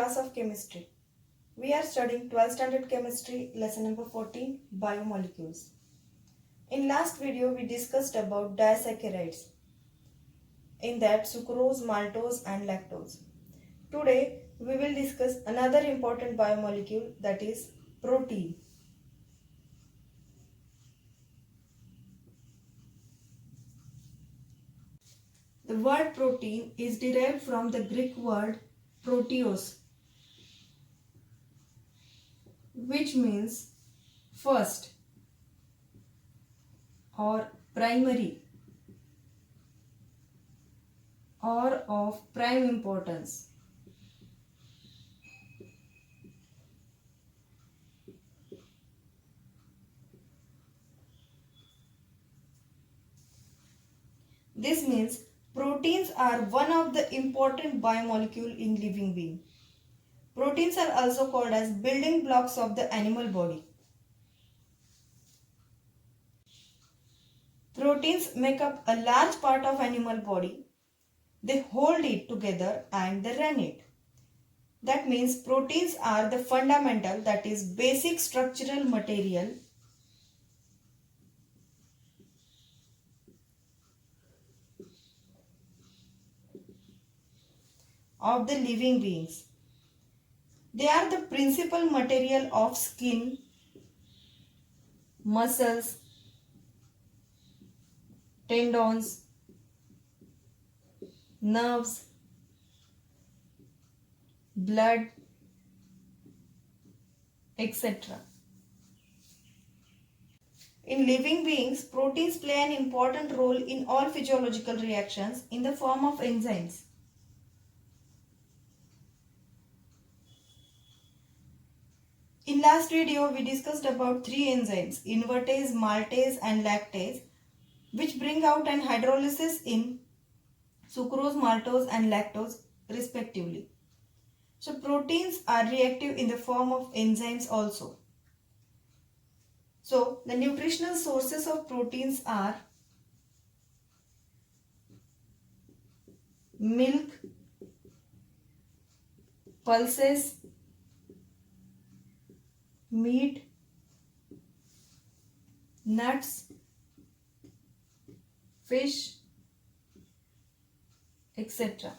class of chemistry. We are studying 12th standard chemistry, lesson number 14, biomolecules. In last video, we discussed about disaccharides. In that, sucrose, maltose and lactose. Today, we will discuss another important biomolecule, that is protein. The word protein is derived from the Greek word proteos, which means first or primary or of prime importance. This means proteins are one of the important biomolecule in living being. Proteins are also called as building blocks of the animal body. Proteins make up a large part of animal body. They hold it together and they run it. That means proteins are the fundamental, that is basic structural material of the living beings. They are the principal material of skin, muscles, tendons, nerves, blood, etc. In living beings, proteins play an important role in all physiological reactions in the form of enzymes. In last video, we discussed about three enzymes, invertase, maltase and lactase, which bring out an hydrolysis in sucrose, maltose and lactose respectively. So proteins are reactive in the form of enzymes also. So the nutritional sources of proteins are milk, pulses, meat, nuts, fish, etc.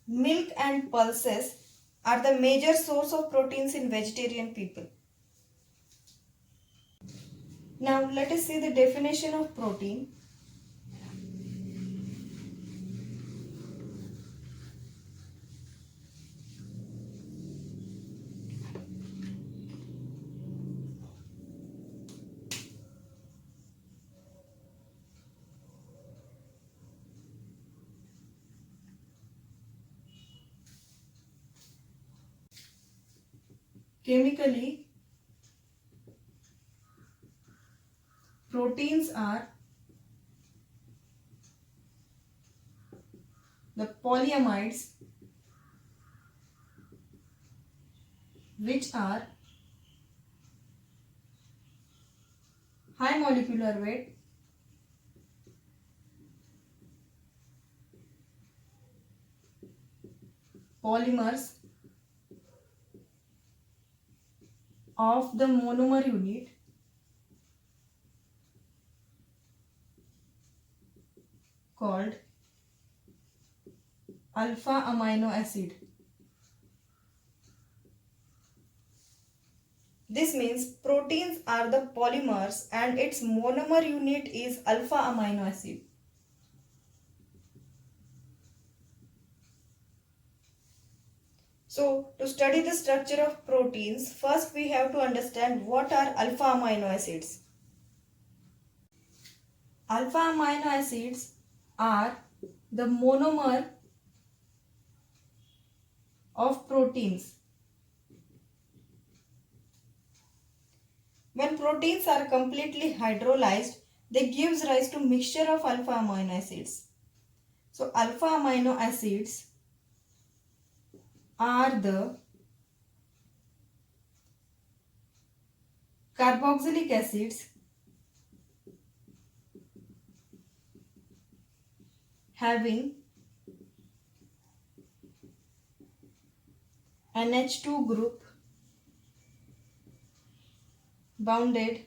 Milk and pulses are the major source of proteins in vegetarian people. Now let us see the definition of protein. Chemically, proteins are the polyamides which are high molecular weight, polymers of the monomer unit called alpha amino acid. This means proteins are the polymers and its monomer unit is alpha amino acid. So, to study the structure of proteins, first we have to understand what are alpha amino acids. Alpha amino acids are the monomer of proteins. When proteins are completely hydrolyzed, they gives rise to mixture of alpha amino acids. So, alpha amino acids are the carboxylic acids having NH2 group bounded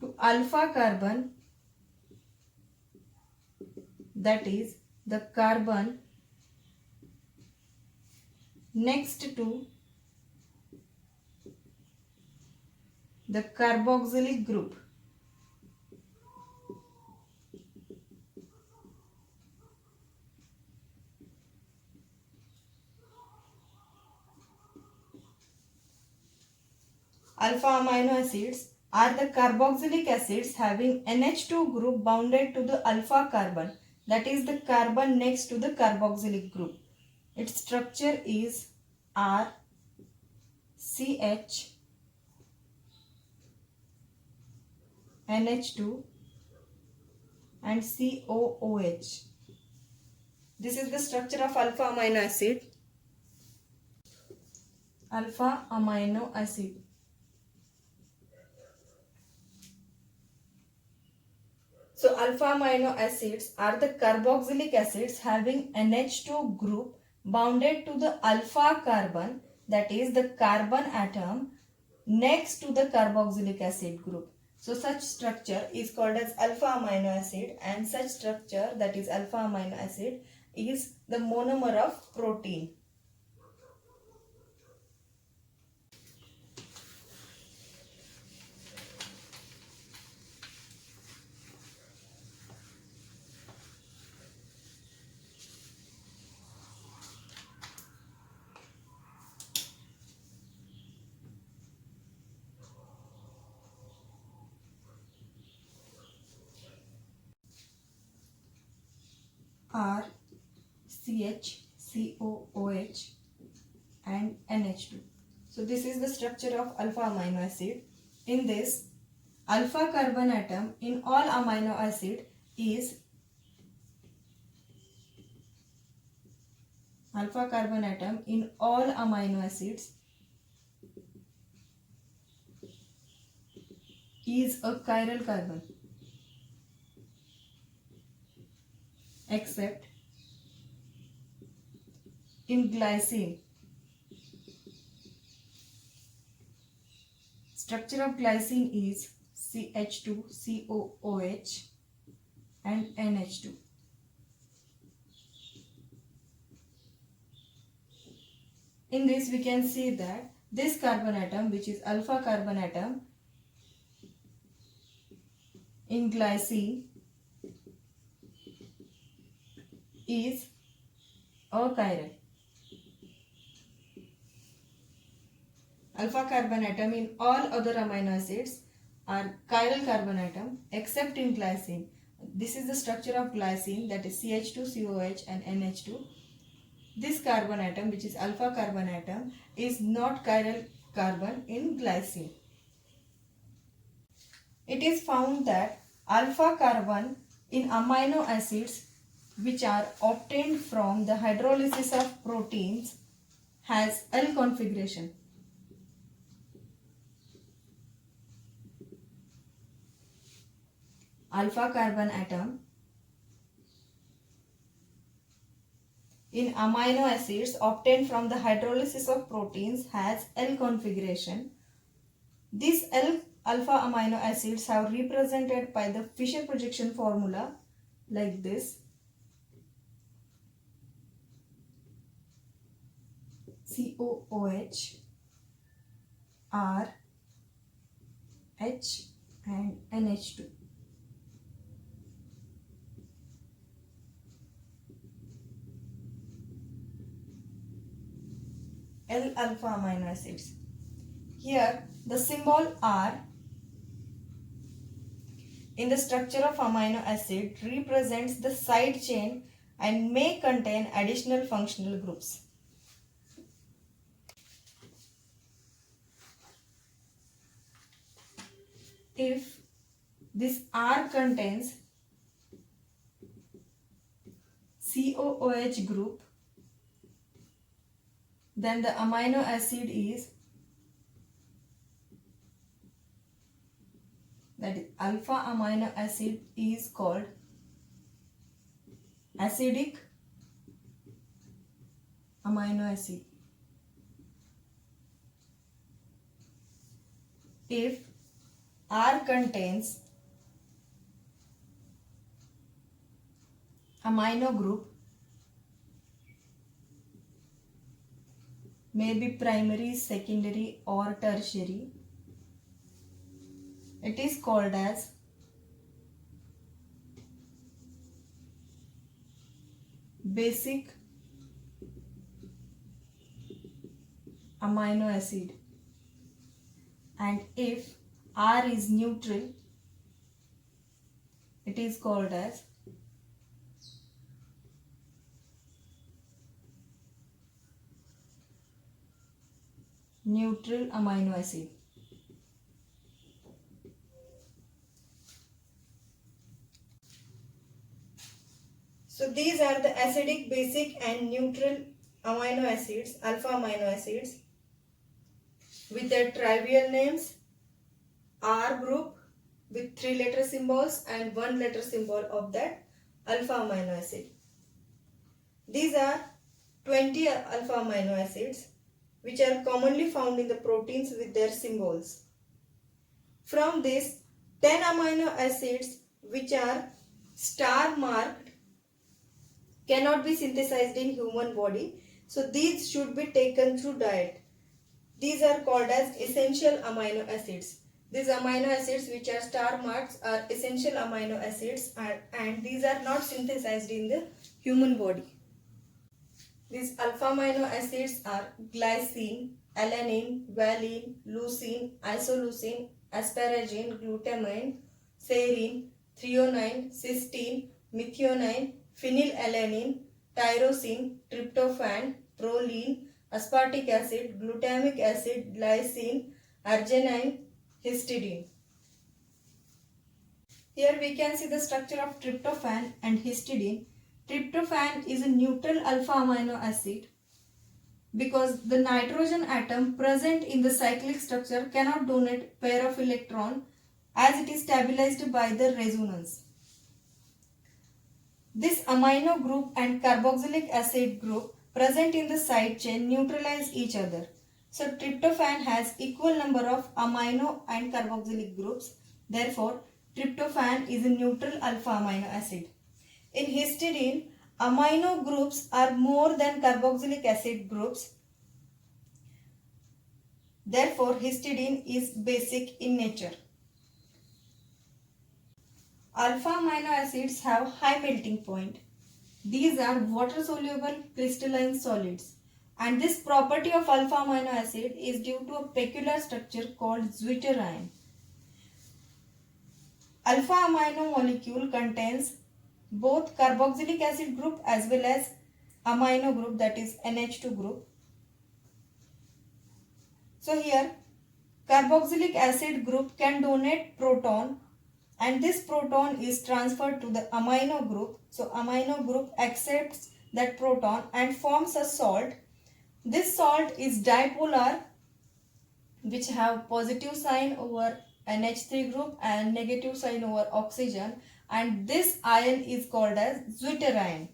to alpha carbon, that is the carbon next to the carboxylic group. Alpha amino acids are the carboxylic acids having NH2 group bounded to the alpha carbon, that is the carbon next to the carboxylic group. Its structure is R, CH, NH2 and COOH. This is the structure of alpha amino acid. Alpha amino acid. So alpha amino acids are the carboxylic acids having NH2 group bounded to the alpha carbon, that is the carbon atom next to the carboxylic acid group. So such structure is called as alpha amino acid, and such structure, that is alpha amino acid, is the monomer of protein. R, CH, COOH and NH2. So this is the structure of alpha amino acid. In this, alpha carbon atom in all amino acid is alpha carbon atom in all amino acids is a chiral carbon, except in glycine. Structure of glycine is CH2, COOH and NH2. In this we can see that this carbon atom, which is alpha carbon atom, in glycine is achiral. Alpha carbon atom in all other amino acids are chiral carbon atom except in glycine. This is the structure of glycine, that is CH2, COH and NH2. This carbon atom, which is alpha carbon atom, is not chiral carbon in glycine. It is found that alpha carbon in amino acids which are obtained from the hydrolysis of proteins has L configuration. Alpha carbon atom in amino acids obtained from the hydrolysis of proteins has L configuration. These alpha amino acids are represented by the Fischer projection formula like this. COOH, R, H and NH2. L alpha amino acids. Here the symbol R in the structure of amino acid represents the side chain and may contain additional functional groups. If this R contains COOH group, then the amino acid is, that is alpha amino acid is called acidic amino acid. If R contains amino group, may be primary, secondary or tertiary, it is called as basic amino acid. And if R is neutral, it is called as neutral amino acid. So these are the acidic, basic and neutral amino acids, alpha amino acids, with their trivial names. R group with 3 letter symbols and 1 letter symbol of that alpha amino acid. These are 20 alpha amino acids which are commonly found in the proteins with their symbols. From this, 10 amino acids which are star marked cannot be synthesized in human body. So these should be taken through diet. These are called as essential amino acids. These amino acids which are star marks are essential amino acids and these are not synthesized in the human body. These alpha amino acids are glycine, alanine, valine, leucine, isoleucine, asparagine, glutamine, serine, threonine, cysteine, methionine, phenylalanine, tyrosine, tryptophan, proline, aspartic acid, glutamic acid, glycine, arginine, histidine. Here we can see the structure of tryptophan and histidine. Tryptophan is a neutral alpha amino acid because the nitrogen atom present in the cyclic structure cannot donate pair of electron as it is stabilized by the resonance. This amino group and carboxylic acid group present in the side chain neutralize each other. So tryptophan has equal number of amino and carboxylic groups. Therefore, tryptophan is a neutral alpha amino acid. In histidine, amino groups are more than carboxylic acid groups. Therefore, histidine is basic in nature. Alpha amino acids have high melting point. These are water-soluble crystalline solids. And this property of alpha amino acid is due to a peculiar structure called zwitterion. Alpha amino molecule contains both carboxylic acid group as well as amino group, that is NH2 group. So here carboxylic acid group can donate proton and this proton is transferred to the amino group. So amino group accepts that proton and forms a salt. This salt is dipolar which have positive sign over NH3 group and negative sign over oxygen, and this ion is called as zwitterion.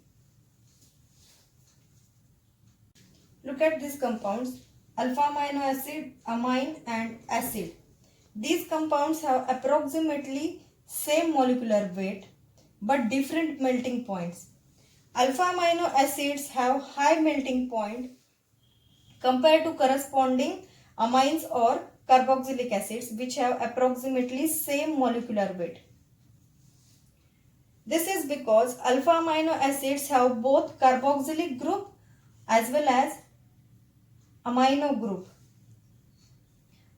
Look at these compounds: alpha amino acid, amine and acid. These compounds have approximately same molecular weight but different melting points. Alpha amino acids have high melting point compared to corresponding amines or carboxylic acids which have approximately same molecular weight. This is because alpha amino acids have both carboxylic group as well as amino group,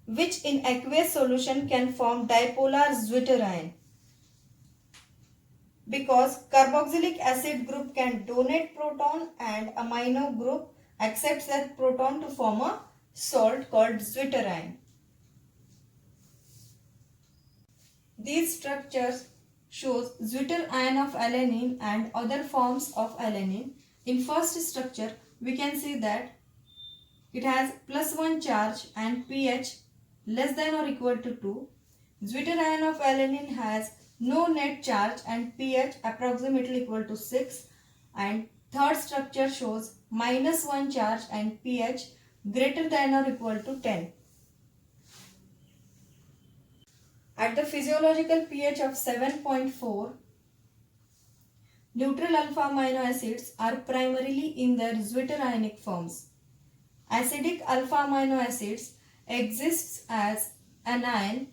which in aqueous solution can form dipolar zwitterion. Because carboxylic acid group can donate proton and amino group accepts that proton to form a salt called zwitterion. These structures shows zwitterion of alanine and other forms of alanine. In first structure, we can see that it has +1 charge and pH less than or equal to 2. Zwitterion of alanine has no net charge and pH approximately equal to 6, and Third structure shows -1 charge and pH greater than or equal to 10. At the physiological pH of 7.4, neutral alpha amino acids are primarily in their zwitterionic forms. Acidic alpha amino acids exists as anion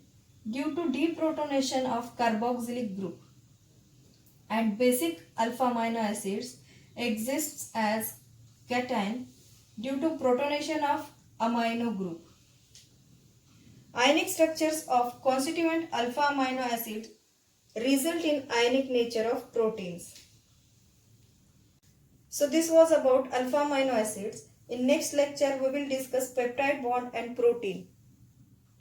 due to deprotonation of carboxylic group, and basic alpha amino acids exists as cation due to protonation of amino group. Ionic structures of constituent alpha amino acids result in ionic nature of proteins. So this was about alpha amino acids. In next lecture we will discuss peptide bond and protein.